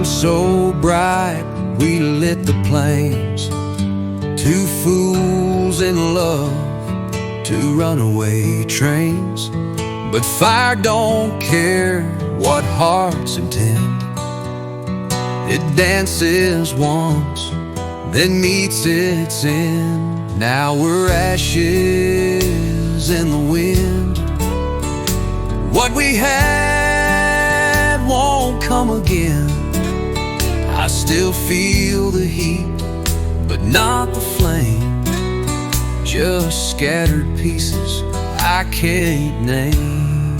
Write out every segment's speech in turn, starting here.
so bright we lit the plains. Two fools in love, two runaway trains. But fire don't care what hearts intend. It dances once, then meets its end. Now we're ashes in the wind. What we had won't come again. I still feel the heat, but not the flame. Just scattered pieces I can't name.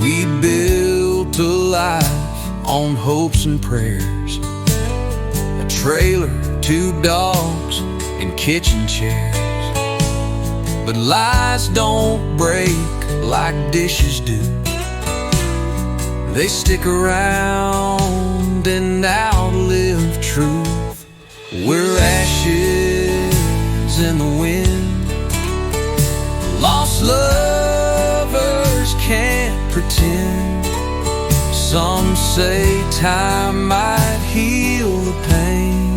We built a life on hopes and prayers, a trailer, two dogs, and kitchen chairs. But lies don't break like dishes do. They stick around and outlive truth. We're ashes in the wind. Lost lovers can't pretend. Some say time might heal the pain,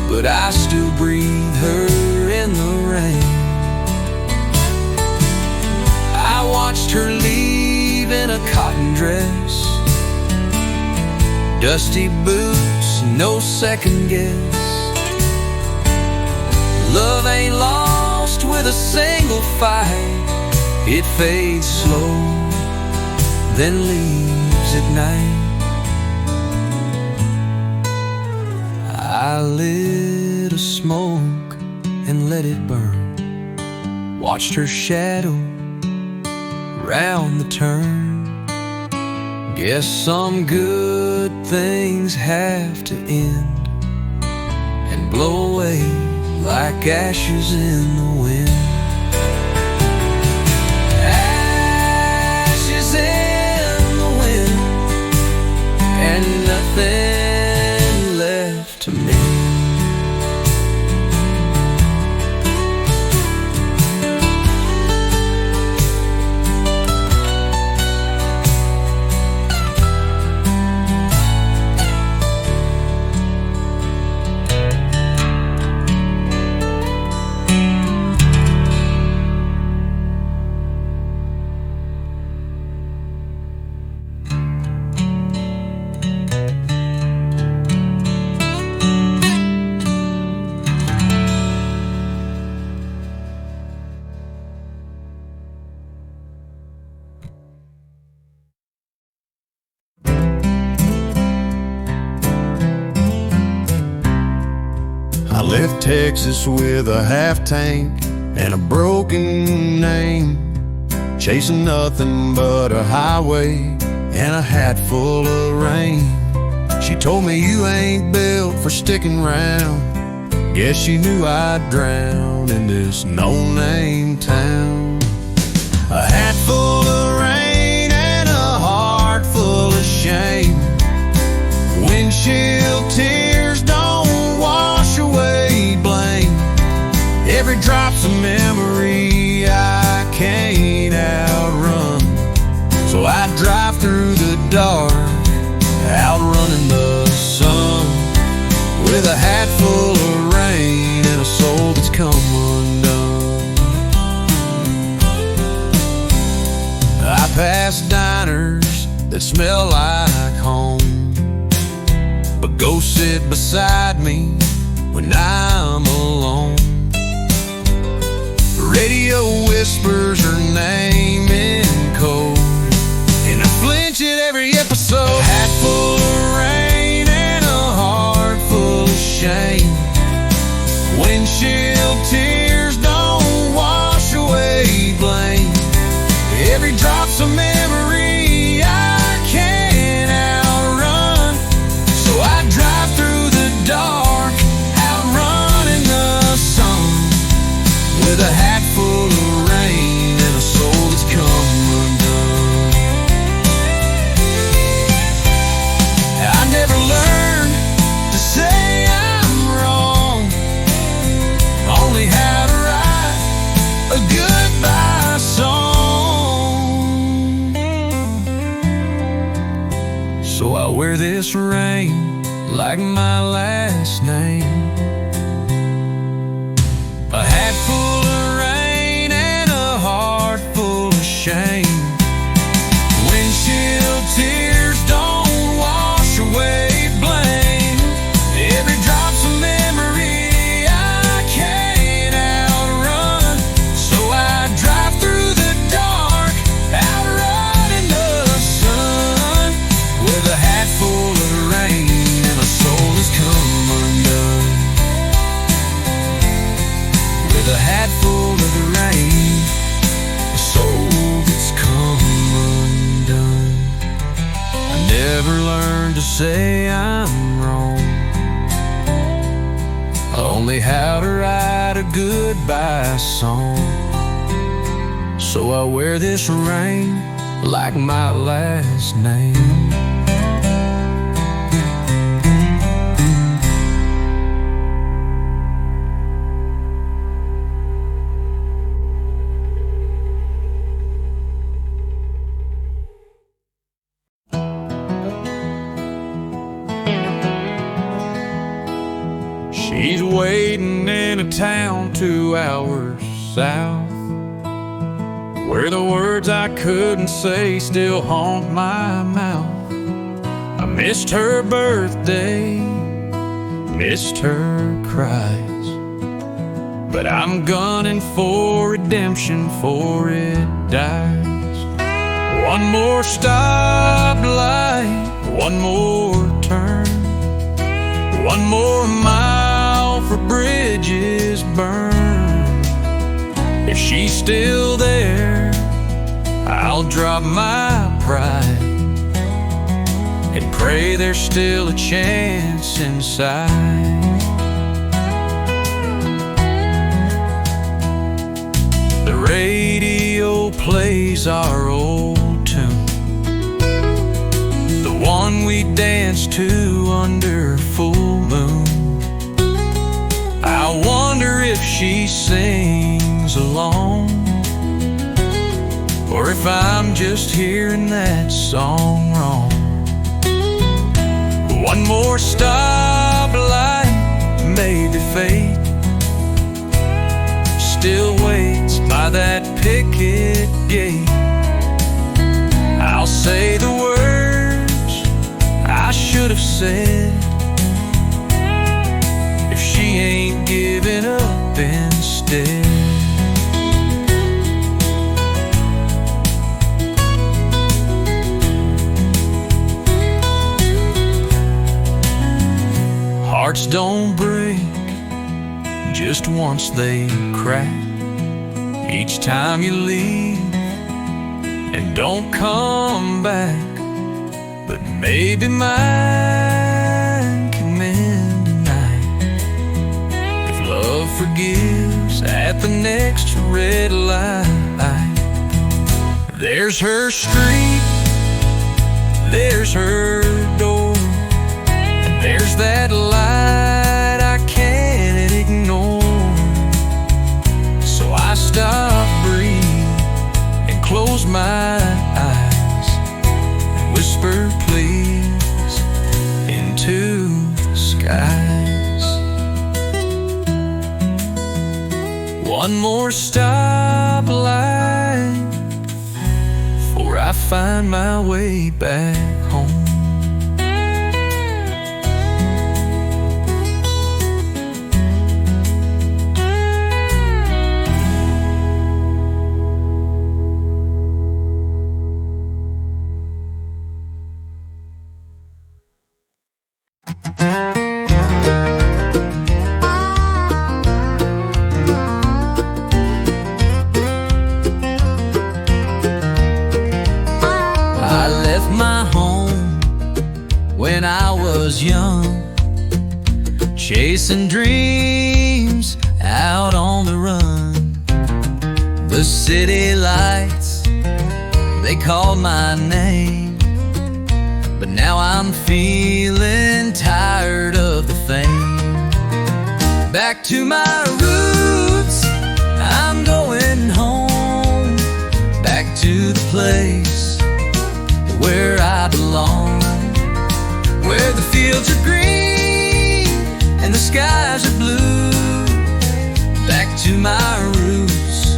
but I still breathe her in the rain. I watched her leave in a cotton dress, dusty boots, no second guess. Love ain't lost with a single fight. It fades slow, then leaves at night. I lit a smoke and let it burn. Watched her shadow round the turn. Guess some good things have to end and blow away like ashes in the wind. Ashes in the wind, and nothing left to mend. I left Texas with a half tank and a broken name, chasing nothing but a highway and a hat full of rain. She told me you ain't built for sticking round. Guess she knew I'd drown in this no-name town. A hat full of rain and a heart full of shame. Windshield tears don't wash away blame. Every drop's a memory I can't outrun. So I drive through the dark, outrunning the sun, with a hat full of rain and a soul that's come undone. I pass diners that smell like home, but go sit beside me when I'm alone. The radio whispers her name in code, and I flinch at every episode. A hat full of rain and a heart full of shame. Windshield tears don't wash away blame. Every drop's a memory I can't outrun. So I drive through the dark, outrunning the sun, with a hat full of rain and a soul that's come undone. I never learned to say I'm wrong, only how wear this rain like my last name. A hat full of rain and a heart full of shame. Windshield tears don't wash away blame. Every drop's a memory I can't outrun. So I drive through the dark, outrunning the sun, with a hat full of rain and a soul that's come undone. With a hat full of rain, a soul that's come undone. I never learned to say I'm wrong, only how to write a goodbye song. So I wear this rain like my last name. She's waiting in a town 2 hours south, where the words I couldn't say still haunt my mouth. I missed her birthday, missed her cries, but I'm gunning for redemption before it dies. One more stoplight, one more turn, one more mile for bridges burned. If she's still there, I'll drop my pride and pray there's still a chance inside. The radio plays our old tune, the one we danced to under full moon. I wonder if she sings along, or if I'm just hearing that song wrong. One more stoplight, maybe fate still waits by that picket gate. I'll say the words I should have said if she ain't giving up instead. Hearts don't break just once, they crack each time you leave and don't come back. But maybe mine can mend tonight if love forgives at the next red light. There's her street, there's her door, and there's that light I can't ignore. So I stop, breathe, and close my eyes and whisper please into the skies. One more stoplight before I find my way back home. When I was young, chasing dreams out on the run. The city lights, they called my name, but now I'm feeling tired of the fame. Back to my roots, I'm going home, back to the place where I belong. fields are green and the skies are blue. Back to my roots,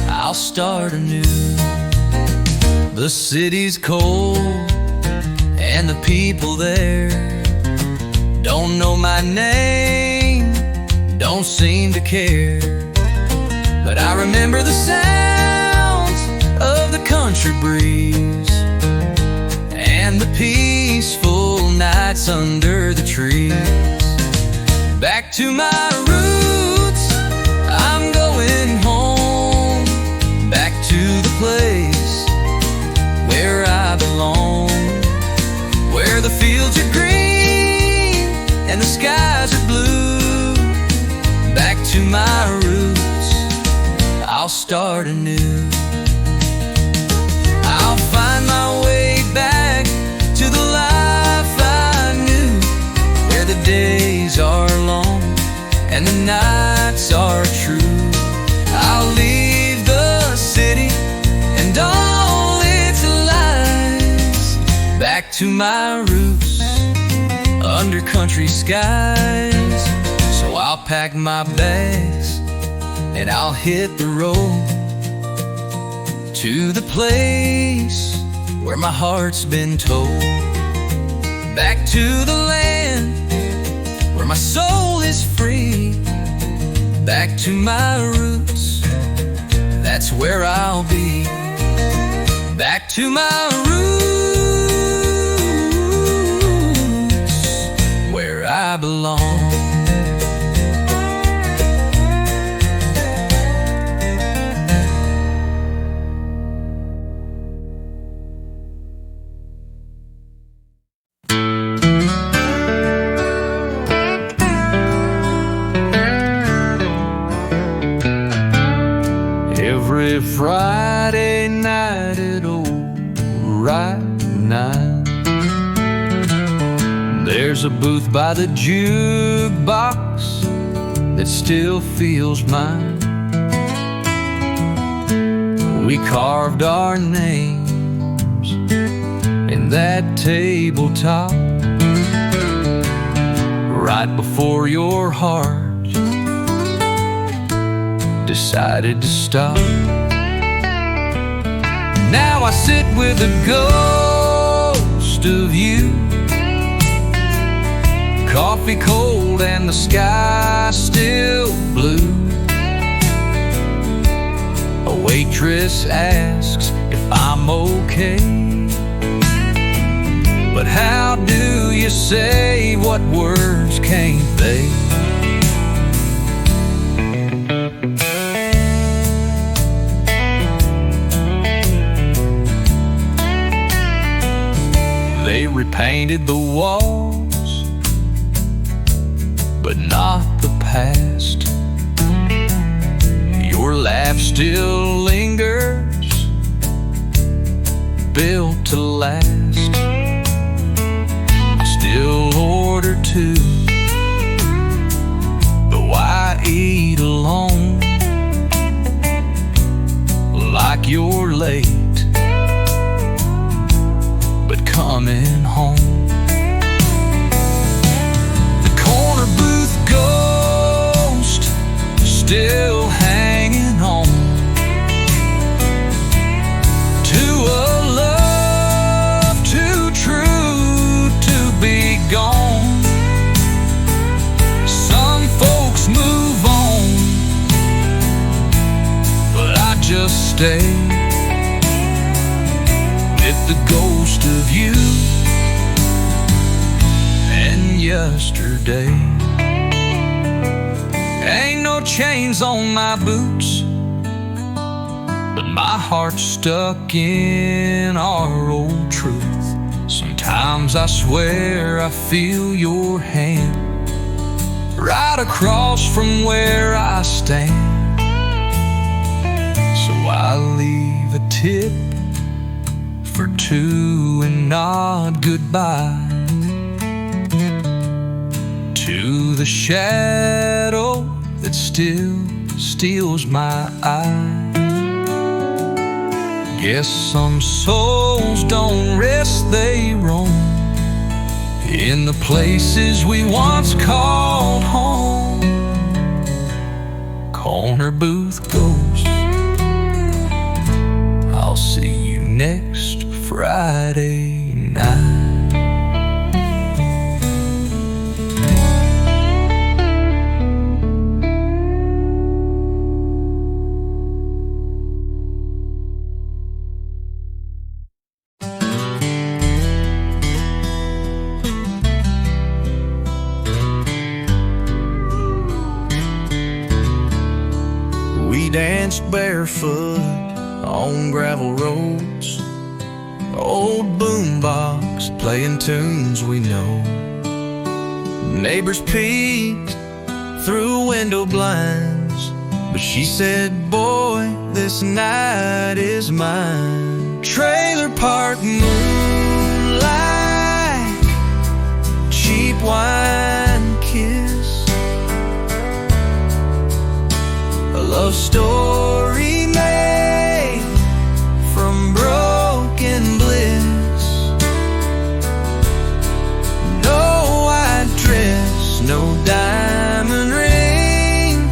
I'll start anew. The city's cold and the people there don't know my name, don't seem to care. But I remember the sounds of the country breeze and the peaceful nights under the trees. Back to my roots, I'm going home. Back to the place where I belong, where the fields are green and the skies are blue. Back to my roots, I'll start anew. I'll find my way back to the life I knew, where the days are long and the nights are true. I'll leave the city and all its lies, back to my roots under country skies. So I'll pack my bags and I'll hit the road to the place where my heart's been told. Back to the land where my soul is free. Back to my roots, that's where I'll be. Back to my roots, where I belong. Every Friday night at O'Reilly 9, there's a booth by the jukebox that still feels mine. We carved our names in that tabletop right before your heart decided to stop. Now I sit with a ghost of you, coffee cold and the sky still blue. A waitress asks if I'm okay, but how do you say what words can't they? They repainted the walls, but not the past. Your laugh still lingers, built to last. I still order too, though I eat alone. Like you're late, coming home. The corner booth ghost still hanging on to a love too true to be gone. Some folks move on, but I just stay with the ghost of you and yesterday. Ain't no chains on my boots, but my heart's stuck in our old truth. Sometimes I swear I feel your hand right across from where I stand. So I leave a tip for two and nod goodbye to the shadow that still steals my eye. Guess some souls don't rest, they roam in the places we once called home. Corner booth ghost, I'll see you next Friday night. We danced barefoot on gravel roads, old boombox playing tunes we know. Neighbors peeked through window blinds, but she said, boy, this night is mine. Trailer park moonlight, cheap wine kiss, a love story made from broken bliss. No white dress, no diamond ring,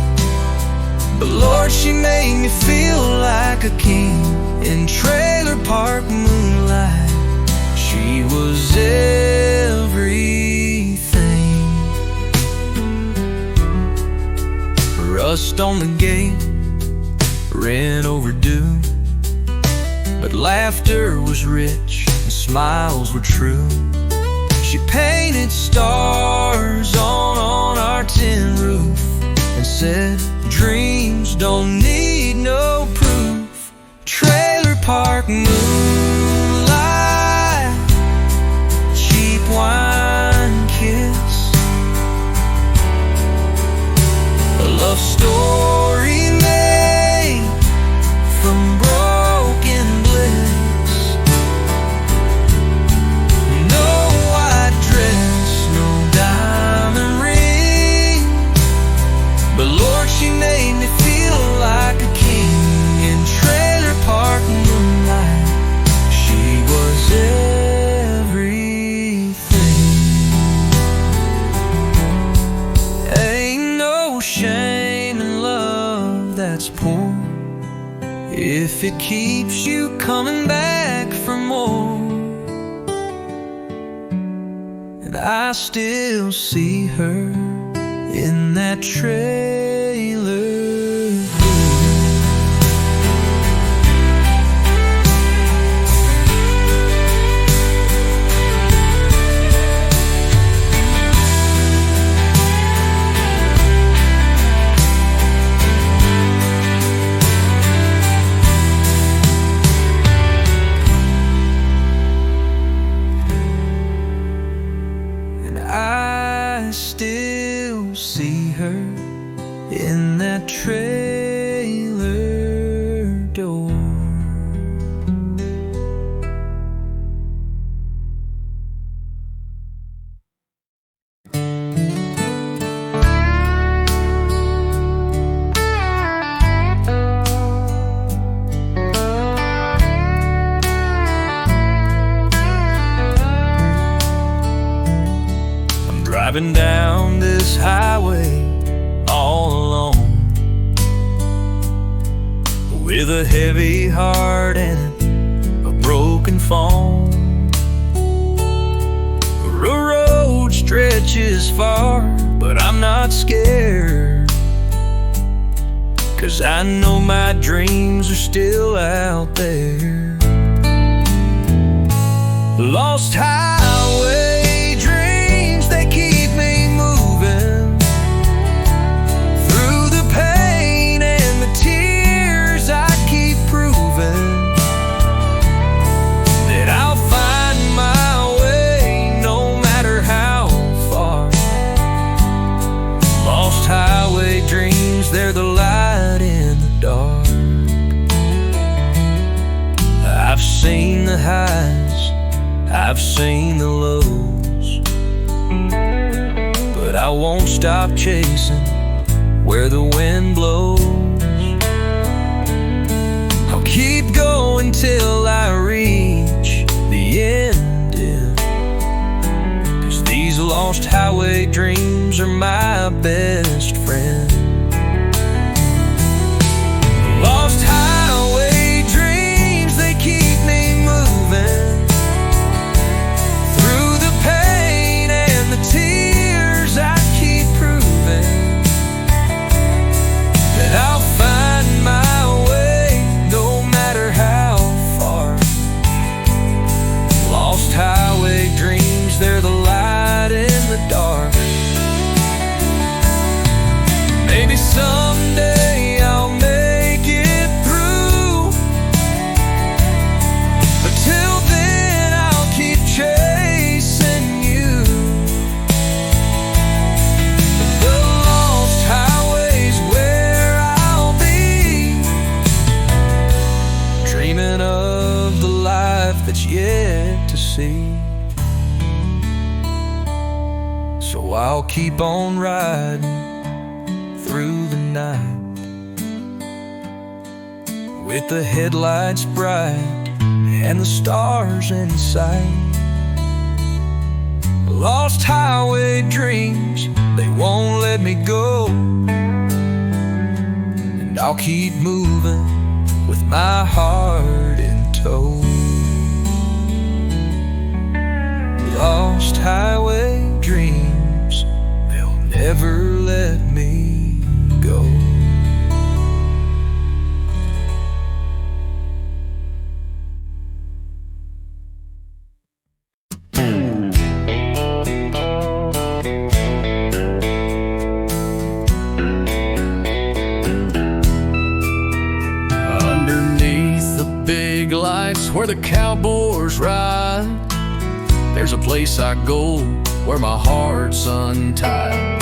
but Lord, she made me feel like a king. In trailer park moonlight, she was everything. Rust on the gate, rent overdue, but laughter was rich and smiles were true. She painted stars on our tin roof and said, dreams don't need no proof. Trailer park moonlight, cheap wine kiss, a love story made from broken bliss. No white dress, no diamond ring, but Lord, she made me feel like a king. In trailer park moonlight, she was everything. Ain't no shame in love that's poor if it keeps you coming back for more. And I still see her in that trailer. I still see her in that trailer door. Driving down this highway all alone, with a heavy heart and a broken phone. The road stretches far, but I'm not scared, 'cause I know my dreams are still out there. Lost highway dreams, they keep me moving through the pain and the tears. I keep proving that I'll find my way no matter how far. Lost highway dreams, they're the light in the dark. I've seen the highs, I've seen the lows, but I won't stop chasing where the wind blows. I'll keep going till I reach the end, 'cause the dreams are my best friend. Lost highway dreams, they keep me moving through the pain and the tears. I keep proving that I'll find my way no matter how far. Lost highway dreams, they're the light in the dark. Maybe someday I'll make it through, but till then I'll keep chasing you. The lost highway's where I'll be, dreaming of the life that's yet to see. So I'll keep on riding through the night with the headlights bright and the stars in sight. Lost highway dreams, they won't let me go, and I'll keep moving with my heart in tow. Lost highway dreams, they'll never let me go. Underneath the big lights where the cowboys ride, there's a place I go where my heart's untied.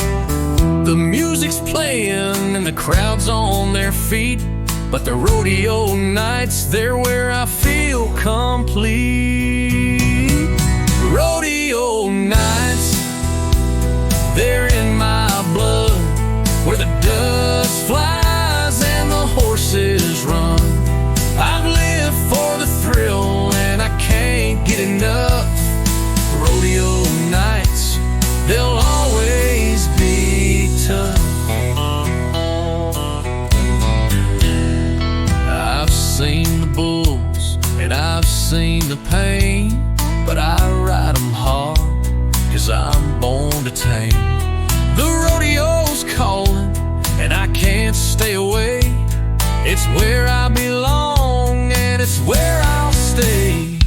The music's playing and the crowd's on their feet, but the rodeo nights, they're where I feel complete. Rodeo nights, they're in my blood, where the dust flies and the horses run. I've lived for the thrill and I can't get enough. Rodeo nights, they'll always be tough. I've seen the bulls and I've seen the pain, but I ride them hard, 'cause I'm born to tame. The rodeo's calling and I can't stay away. It's where I belong and it's where I'll stay.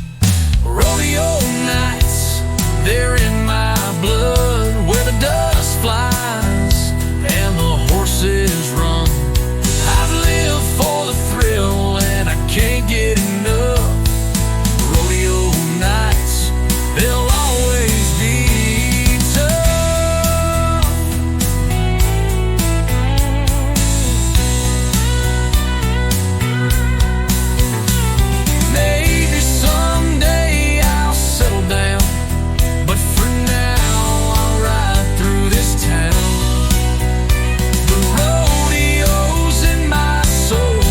Rodeo nights, they're in my blood, where the dust flies and the horses run. I've lived for the thrill and I can't get enough. Rodeo nights, they'll always be tough. Maybe someday I'll settle down, but for now I'll ride through this town. The rodeo's in my soul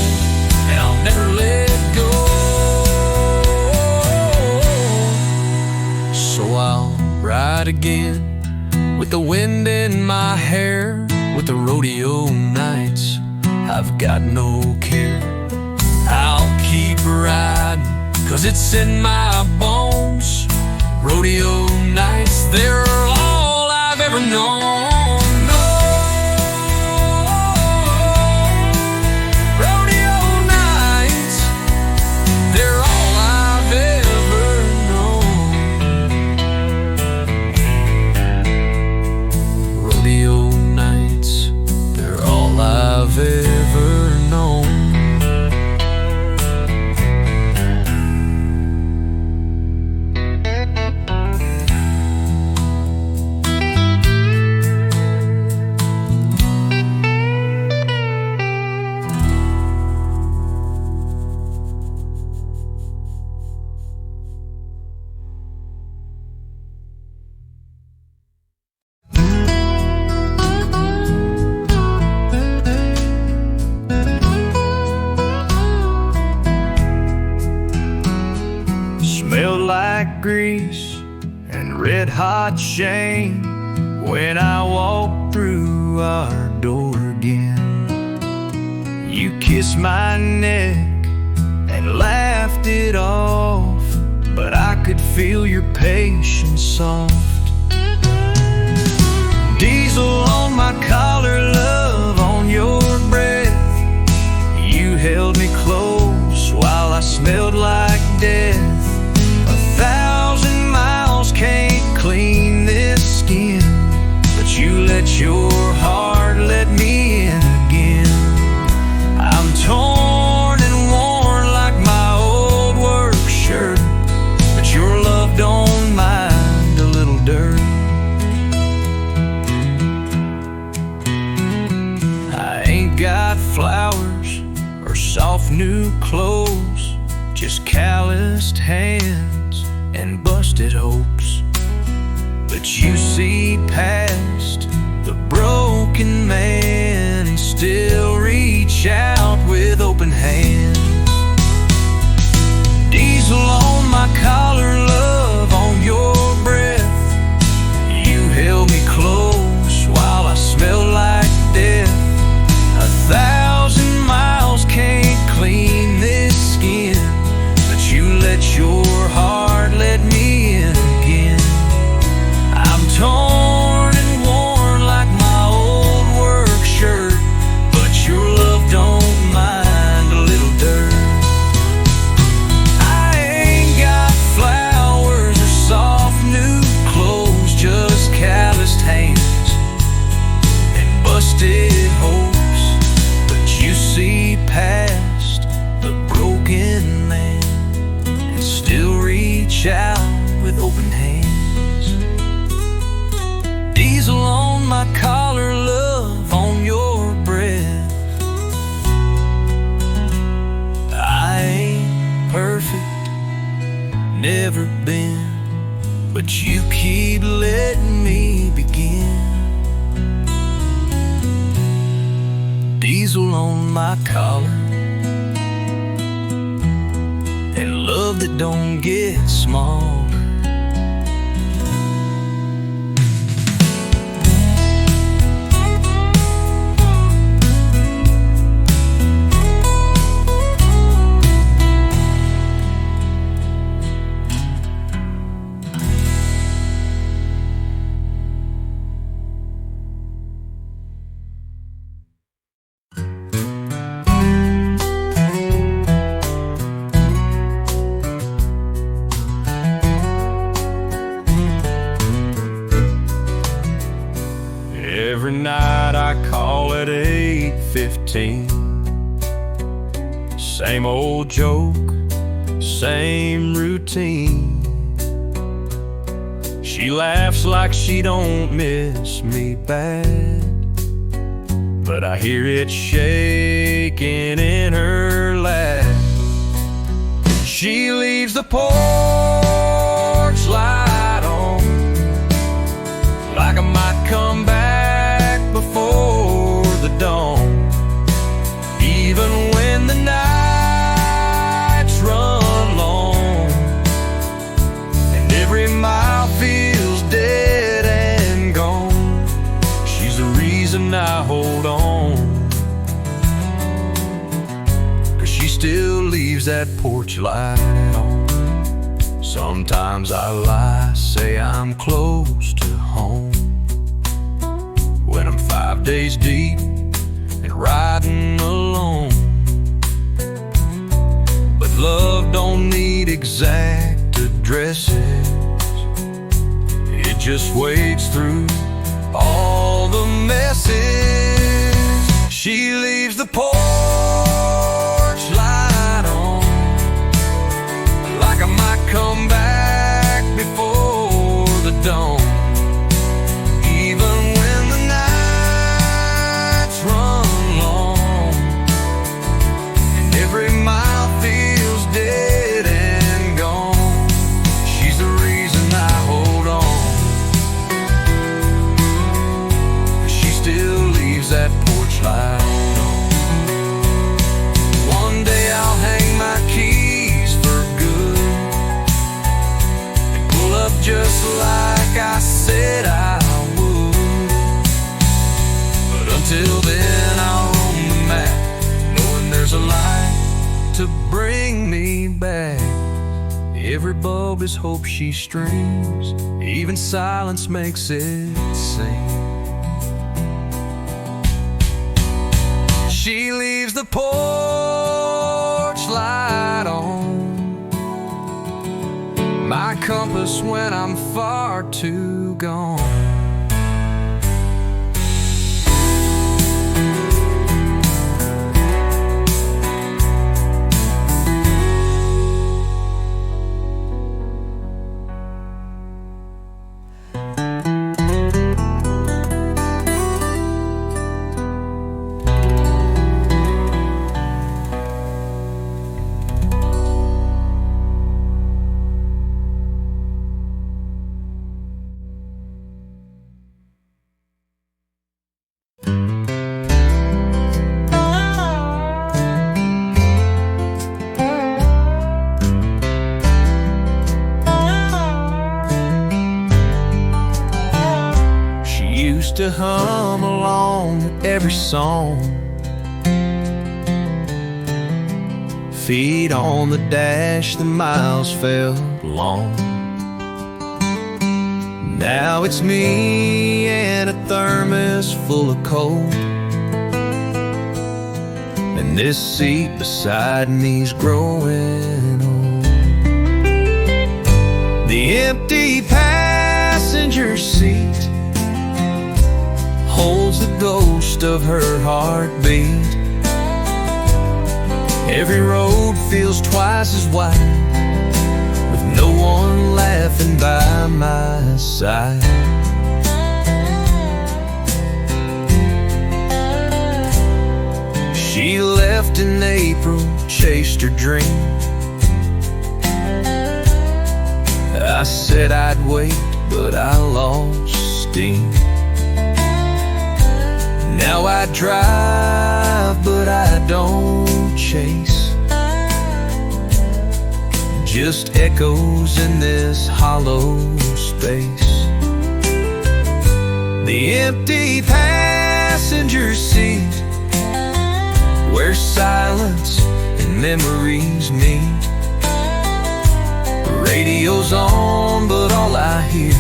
and I'll never let go. So I'll ride again with the wind in my hair. With the rodeo nights, I've got no care. I'll keep riding, 'cause it's in my bones. Rodeo nights, they're all I've ever known. No. Rodeo nights, they're all I've ever known. Rodeo nights, they're all I've ever known. Smelled like grease and red hot shame. When I walked through our door again, you kissed my neck and laughed it off, but I could feel your patience soft. Diesel on my collar, love on your breath. You held me close while I smelled like death. 1,000 miles can't clean this skin, but you let your heart let me in again. I'm torn and worn like my old work shirt, but your love don't mind a little dirt. I ain't got flowers or soft new clothes, just calloused hands and busted hopes. But you see past the broken man and still reach out with open hands. Diesel on my collar, love on your breath. You held me close while I smelled like death. 1,000 miles can't clean this skin, but you let your heart let me in again. I'm torn and worn like my old work shirt, but your love don't mind a little dirt. I ain't got flowers or soft new clothes, just calloused hands and busted hopes. But you see past the broken man and still reach out with open hands. Diesel on my collar, love on your breath. I ain't perfect, never been, but you keep letting me begin. Diesel on my collar, and love that don't get smaller. Every night I call at 8:15. Same old joke, same routine. She laughs like she don't miss me bad, but I hear it shaking in her laugh. She leaves the porch light on, like I might come back before the dawn. Even when the nights run long and every mile feels dead and gone, she's the reason I hold on, 'cause she still leaves that porch light on. Sometimes I lie, say I'm close to home, when I'm 5 days deep and riding alone. But love don't need exact addresses, it just wades through all the messes. She leaves the porch light on, like I might come back before the dawn. Even when the nights run long and every mile feels dead and gone, she's the reason I hold on. She still leaves that porch light on. Till then I'll roam the map, knowing there's a light to bring me back. Every bulb is hope she streams, even silence makes it sing. She leaves the porch light on, my compass when I'm far too gone. To hum along every song, feet on the dash, the miles felt long. Now it's me and a thermos full of cold, and this seat beside me's growing old. The empty passenger seat holds the ghost of her heartbeat. Every road feels twice as wide, with no one laughing by my side. She left in April, chased her dream. I said I'd wait, but I lost steam. Now I drive, but I don't chase, just echoes in this hollow space. The empty passenger seat, where silence and memories meet. The radio's on, but all I hear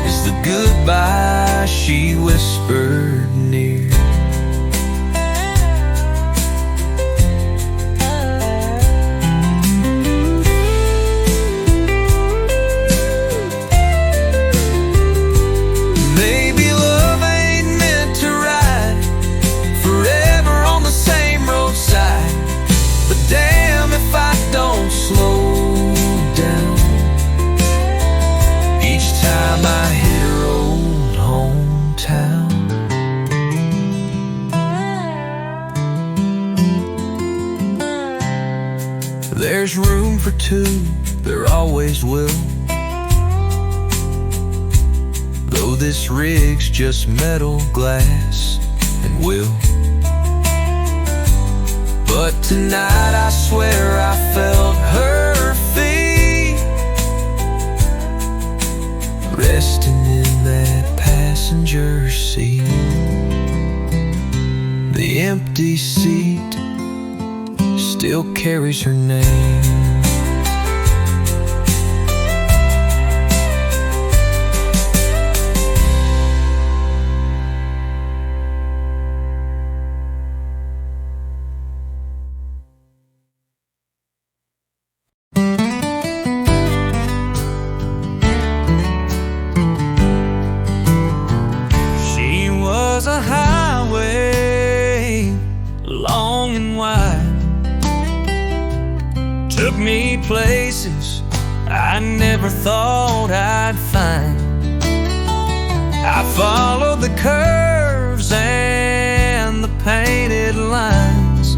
is the goodbye she whispered near. Maybe love ain't meant to ride forever on the same roadside, but damn if I don't slow down each time I hit her old hometown. There's room for two, there always will, though this rig's just metal, glass, and will. But tonight I swear I felt her feet resting in that passenger seat. The empty seat still carries her name. She was a highway, long and wide, took me places I never thought I'd find. I followed the curves and the painted lines,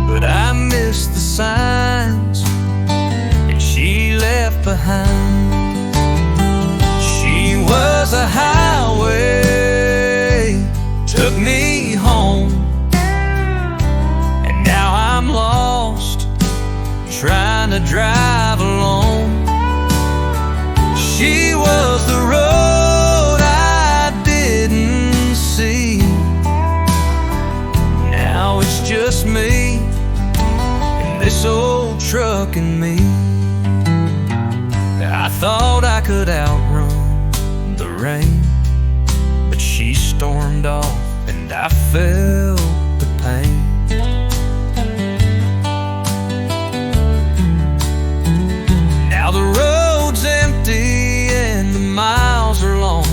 but I missed the signs that she left behind. She was a highway, took me home, and now I'm lost, trying to drive alone. She was the road I didn't see, thought I could outrun the rain, but she stormed off and I felt the pain. Now the road's empty and the miles are long,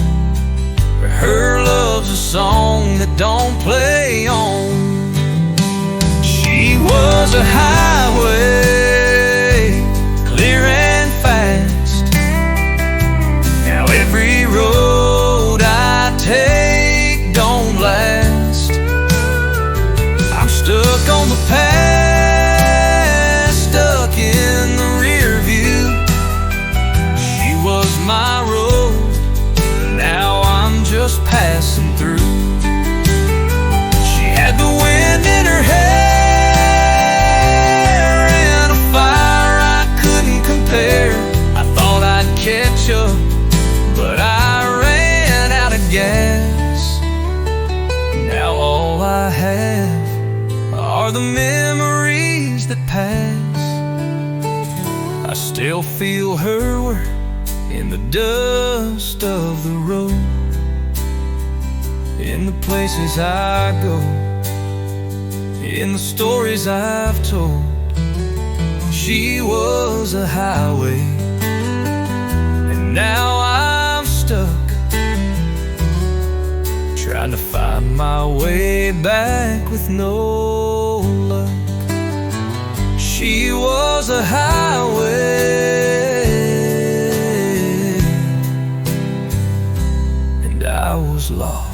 but her love's a song that don't play on. She was a highway, clear and fast. Now every road I take don't last. I'm stuck on the past, stuck in the rear view. She was my road, now I'm just passing through. She had the wind in her hair and a fire I couldn't compare. I thought I'd catch up, but I ran out of gas. Now all I have are the memories that pass. I still feel her work in the dust of the road, in the places I go, in the stories I've told. She was a highway, and now I'm stuck, trying to find my way back with no luck. She was a highway, and I was lost.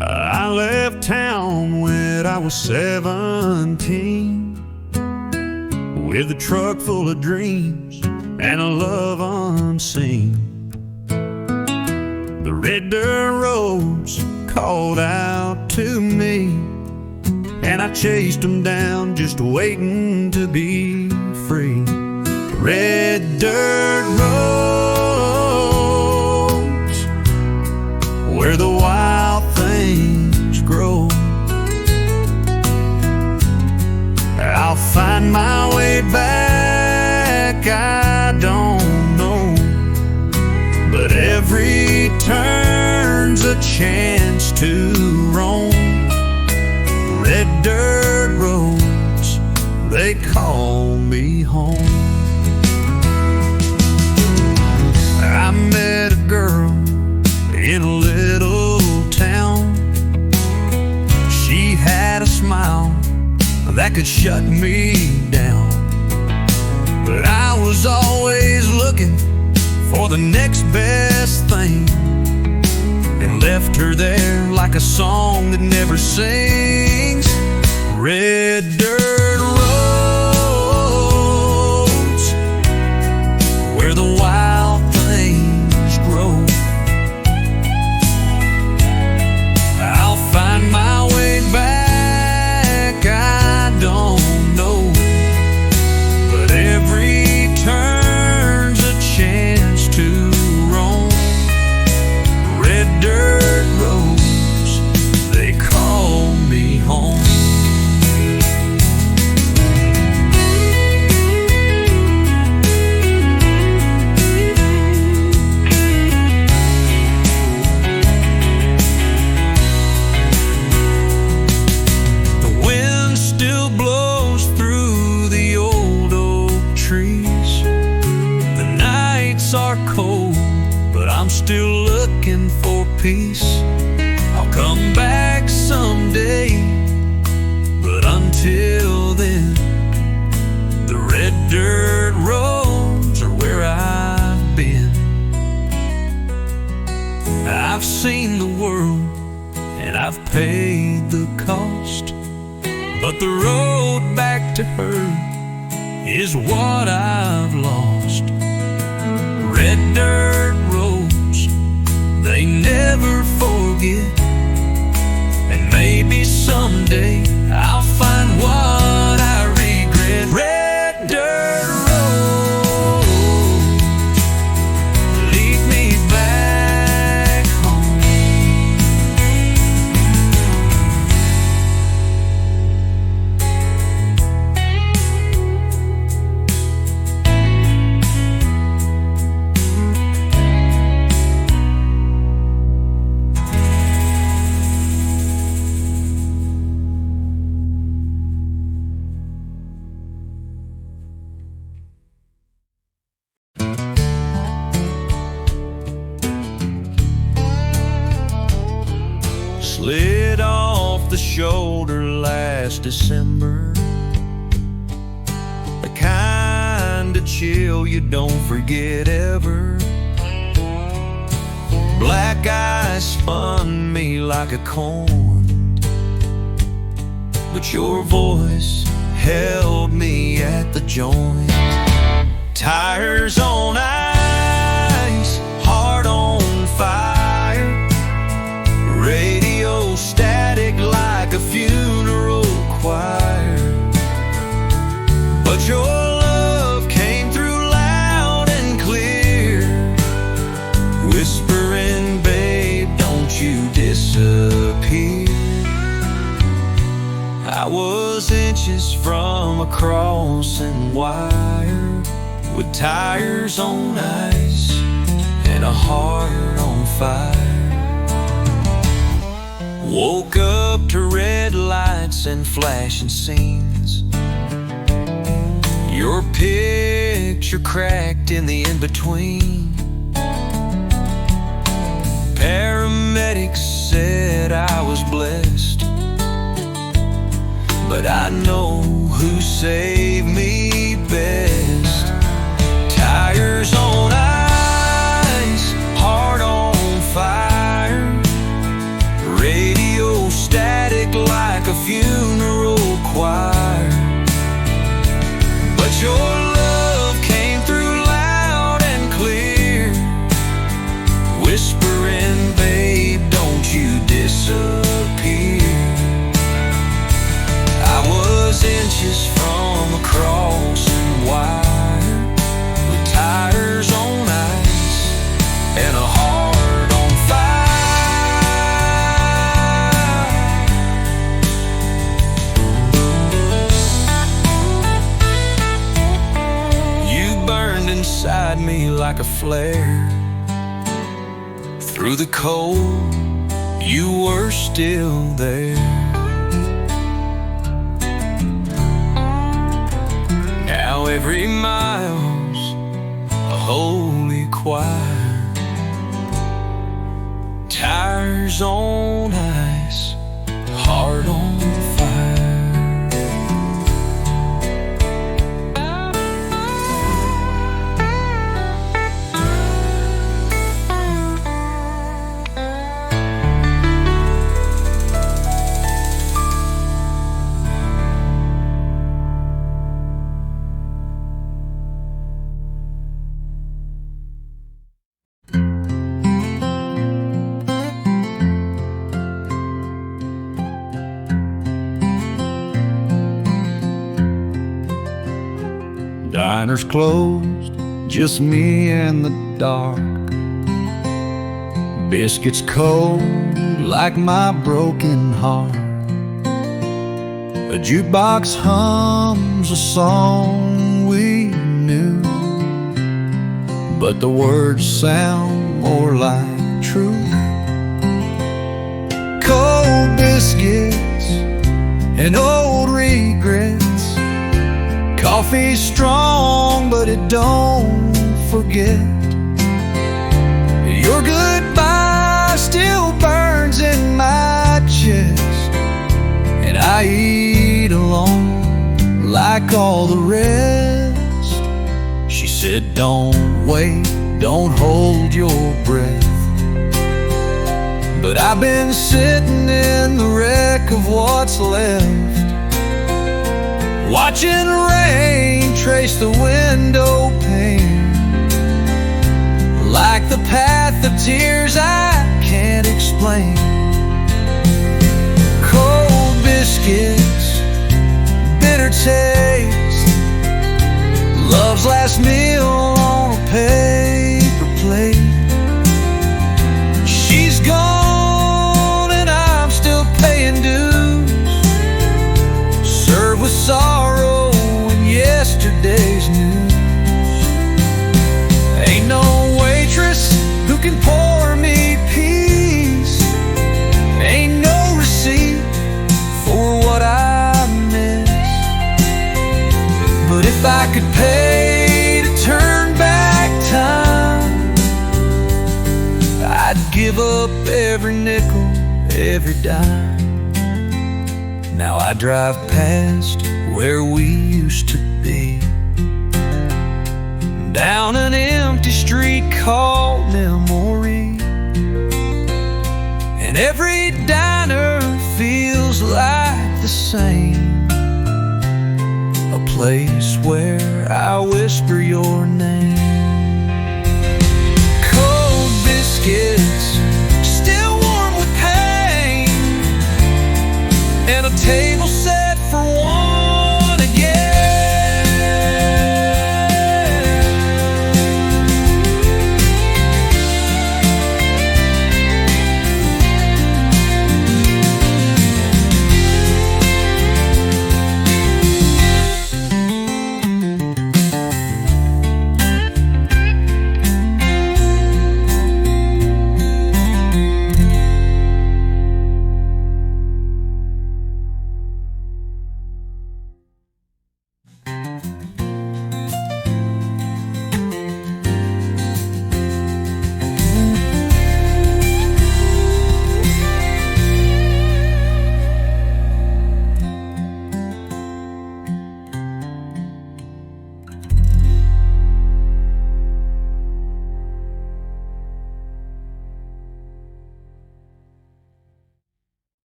I left town when I was 17, with a truck full of dreams and a love unseen. The red dirt roads called out to me, and I chased them down, just waiting to be free. Red dirt roads, where the wild things grow. I'll find my way back, I don't know, but every turn's a chance to roam. Red dirt roads, they call me home. I met a girl in a little town. She had a smile that could shut me down, but I was always looking for the next best thing, and left her there like a song that never sings. Red dirt roads, where the wild things grow. I'll find my way back, I don't know, but every turn's a chance to roam. Red dirt roads, they call me home. I'm still looking for peace. I'll come back someday, but until then, the red dirt roads are where I've been. I've seen the world and I've paid the cost, but the road back to her is what I've lost. Red dirt roads, they never forget, and maybe someday I'll find what I regret. Red dirt roads. slid off the shoulder last December. The kind of chill you don't forget ever. Black eyes spun me like a corn, but your voice held me at the joint. Tires on ice, heart on fire, radio static like a funeral choir. But your love came through loud and clear, whispering, babe, don't you disappear. I was inches from a crossing wire, with tires on ice and a heart on fire. Woke up to red lights and flashing scenes, your picture cracked in the in-between. Paramedics said I was blessed, but I know who saved me best. Tires on ice, heart on fire, radio static like a funeral choir. But your love came through loud and clear, whispering, babe, don't you disappear. I was inches from a crossing wire, with tires on ice and a heart on fire. You burned inside me like a flare. Through the cold, you were still there. Now every mile's a holy choir. Tires on ice, heart on fire. Diner's closed, just me and the dark. Biscuits cold like my broken heart. A jukebox hums a song we knew, but the words sound more like truth. Cold biscuits and old regrets. Coffee's strong, but it don't forget. Your goodbye still burns in my chest, and I eat alone like all the rest. She said, don't wait, don't hold your breath. But I've been sitting in the wreck of what's left, watching rain trace the window pane, like the path of tears I can't explain. Cold biscuits, bitter taste, love's last meal on a paper plate. She's gone and I'm still paying dues, served with sorrow in yesterday's news. Ain't no waitress who can pour me peace, ain't no receipt for what I miss. But if I could pay to turn back time, I'd give up every nickel, every dime. Now I drive past where we used to be, down an empty street called Memory, and every diner feels like the same, a place where I whisper your name. Cold biscuits, still warm with pain, and a table set for one again.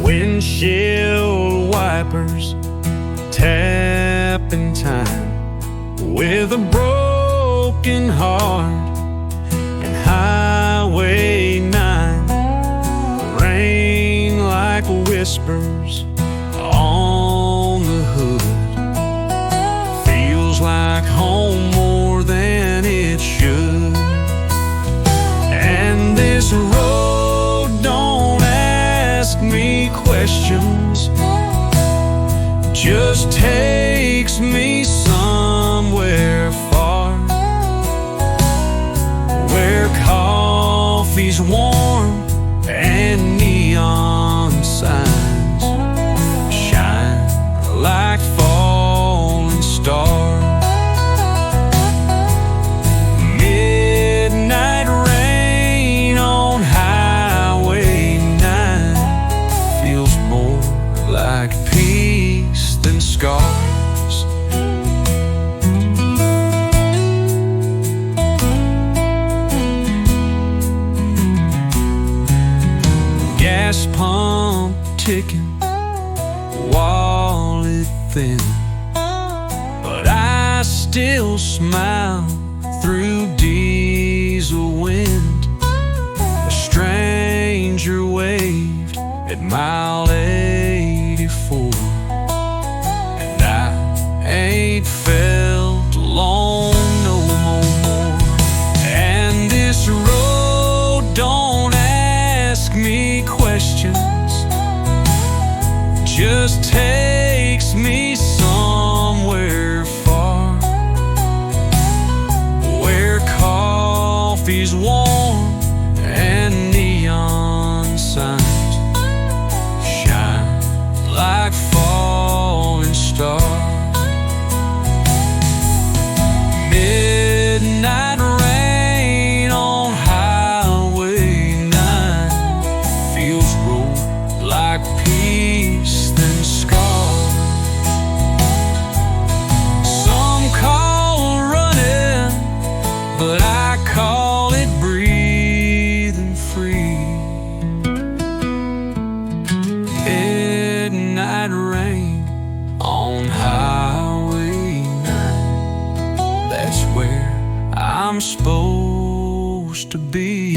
Windshield wipers tapping time with a broken heart, and Highway 9 rain like whispers on the hood, feels like home more than it should. And this road don't ask me questions, just takes me somewhere far, where coffee's warm and neon signs shine like falling stars. Midnight rain on Highway 9 feels more like peace than scars. Gas pump ticking, wallet thin, but I still smile through diesel wind. A stranger waved at mile 84, and I ain't felt alone no more. And this road don't ask me questions, just takes me somewhere far, where coffee's warm and neon signs shine like falling stars. Midnight rain on Highway 9 feels road like peace than scars. Some call running, but I call it breathing free. Midnight rain on Highway 9, that's where I'm supposed to be.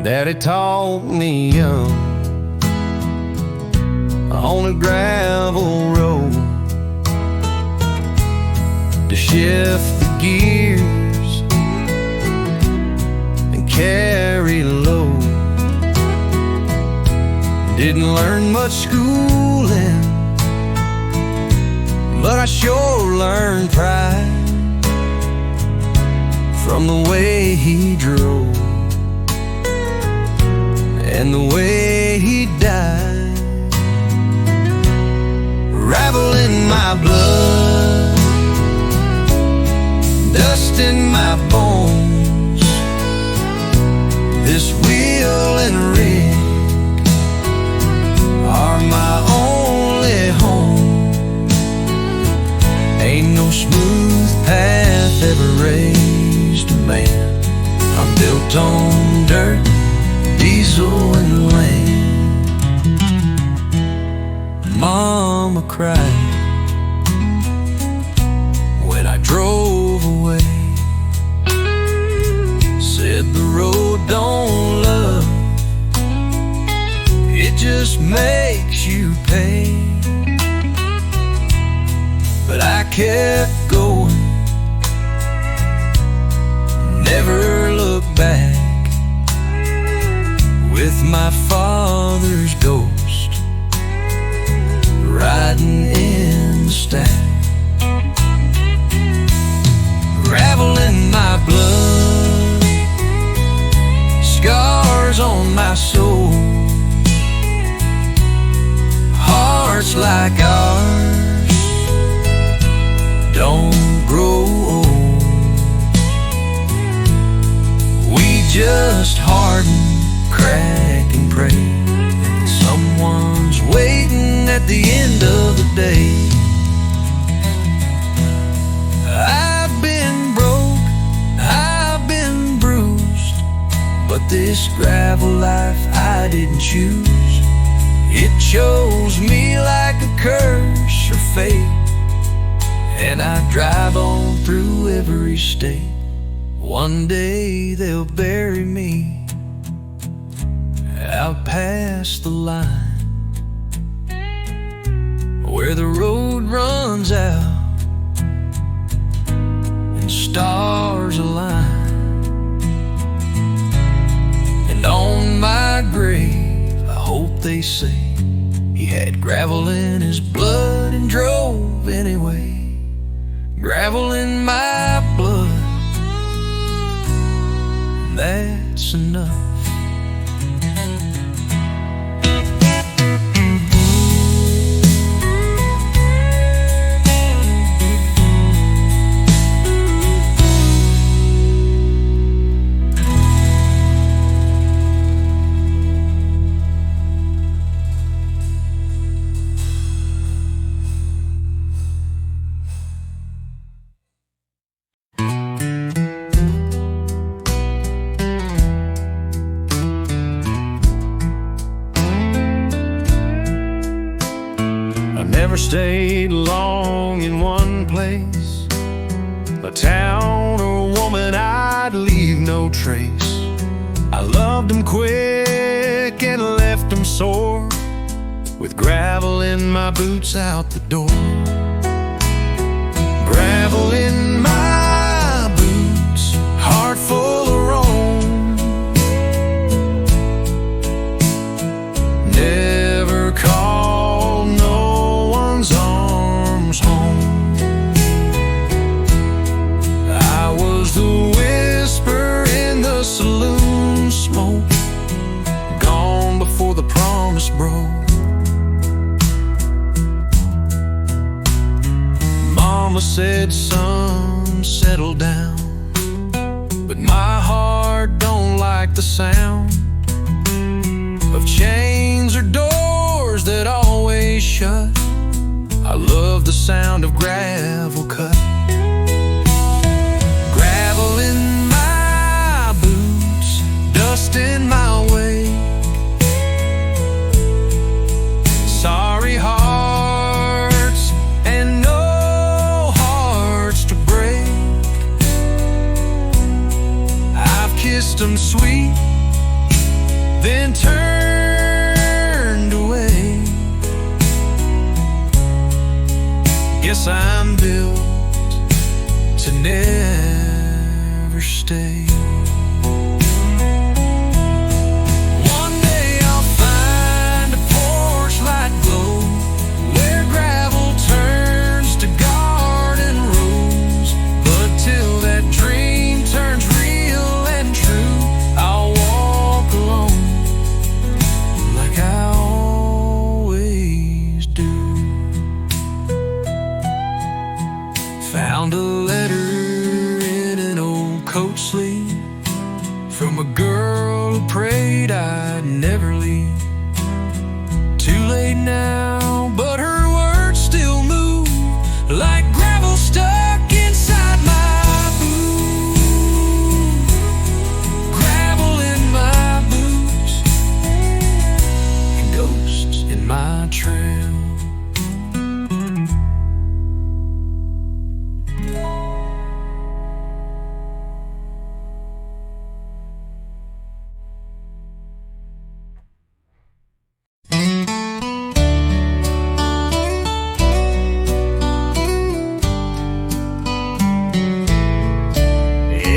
Daddy taught me young on a gravel road to shift the gears and carry a load. Didn't learn much schooling, but I sure learned pride from the way he drove and the way he died. Gravel in my blood, dust in my bones. This wheel and rig are my only home. Ain't no smooth path ever raised a man. I'm built on dirt, diesel and land. Mama cried when I drove away. Said the road don't love, it just makes you pay. But I kept going, never looked back, with my father's ghost riding in the stack. Gravel in my blood, scars on my soul. Hearts like ours don't grow old. We just harden, crack and pray. Someone's waiting at the end of the day. I've been broke, I've been bruised, but this gravel life I didn't choose. It chose me like a curse or fate, and I drive on through every state. One day they'll bury me out past the line, where the road runs out and stars align. And on my grave I hope they say he had gravel in his blood and drove anyway. Gravel in my blood, that's enough. Never stayed long in one place, a town or woman I'd leave no trace. I loved them quick and left them sore, with gravel in my boots out the door. Gravel in my boots, heart full of Rome. Never called no one's arms home. I was the whisper in the saloon smoke, gone before the promise broke. Mama said, son, settle down, but my heart don't like the sound of chains or doors that always shut. I love the sound of gravel cut. Gravel in my boots, dust in my way. Sorry hearts and no hearts to break. I've kissed them sweet, then turned away. Guess I'm built sleep from a girl who prayed I'd never leave. Too late now, but her words still move like gravel stuck inside my boots. Gravel in my boots, and ghosts in my trail.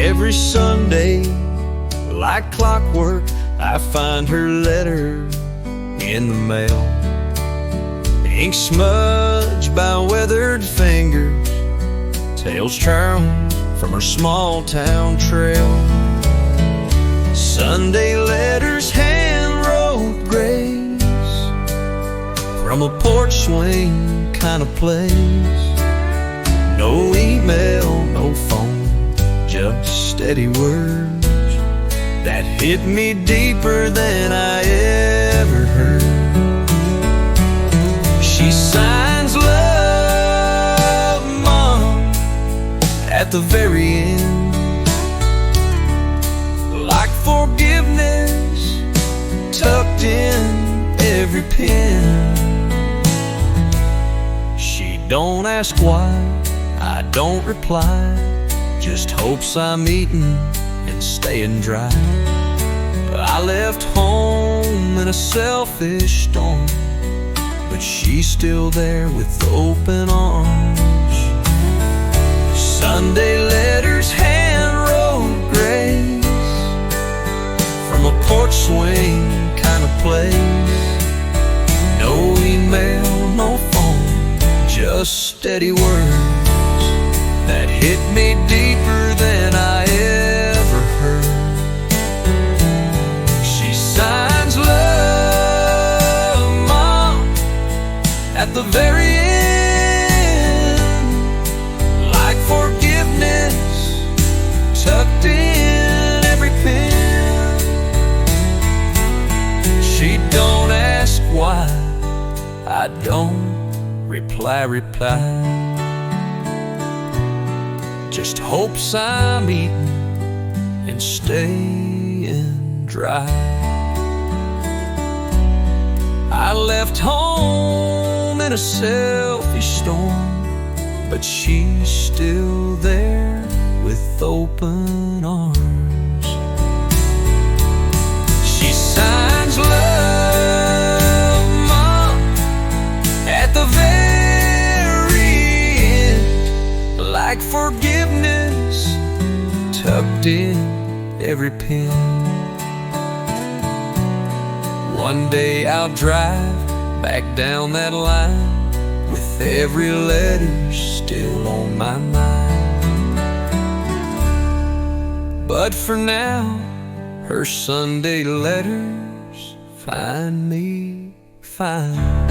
Every Sunday, like clockwork, I find her letter in the mail. Ink smudged by weathered fingers, tales trailed from her small town trail. Sunday letters, hand wrote grace, from a porch swing kind of place. No email, no phone, just steady words that hit me deeper than I ever heard. She signs love, Mom, at the very end, like forgiveness tucked in every pen. She don't ask why, I don't reply, just hopes I'm eating and staying dry. I left home in a selfish storm, but she's still there with open arms. Sunday letters, hand wrote grace, from a porch swing kind of place. No email, no phone, just steady words that hit me deeper than I ever heard. She signs love, Mom, at the very end, like forgiveness tucked in every pen. She don't ask why, I don't reply. Just hopes I'm eating and staying dry. I left home in a selfish storm, but she's still there with open arms. She signs love, Mom, at the very end, like forgiveness tucked in every pen. One day I'll drive back down that line with every letter still on my mind. But for now, her Sunday letters find me fine.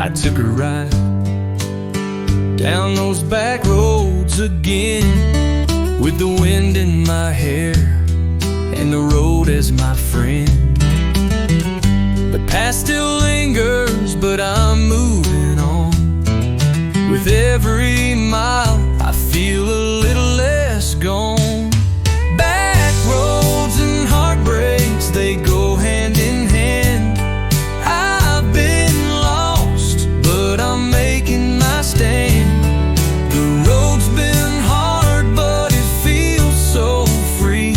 I took a ride down those back roads again, with the wind in my hair and the road as my friend. The past still lingers, but I'm moving on. With every mile I feel a little less gone. Back roads and heartbreaks, they go hand in hand. I've been lost, but I'm making my stand. The road's been hard, but it feels so free.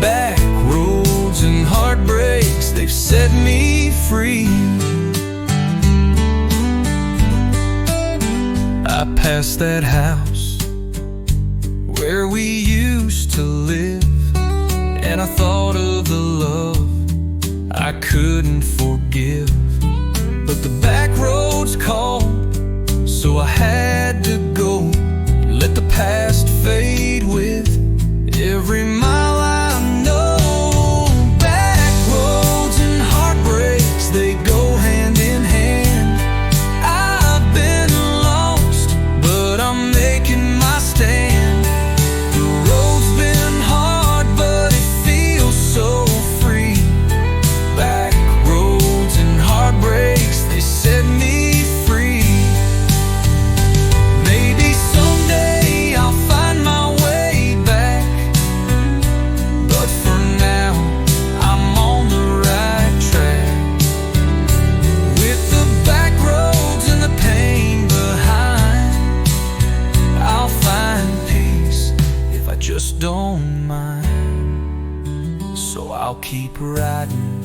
Back roads and heartbreaks, they've set me free. I passed that house where we used to live, and I thought of the love I couldn't forgive. But the back roads called, so I had to I'll keep riding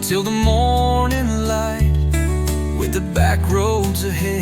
till the morning light, with the back roads ahead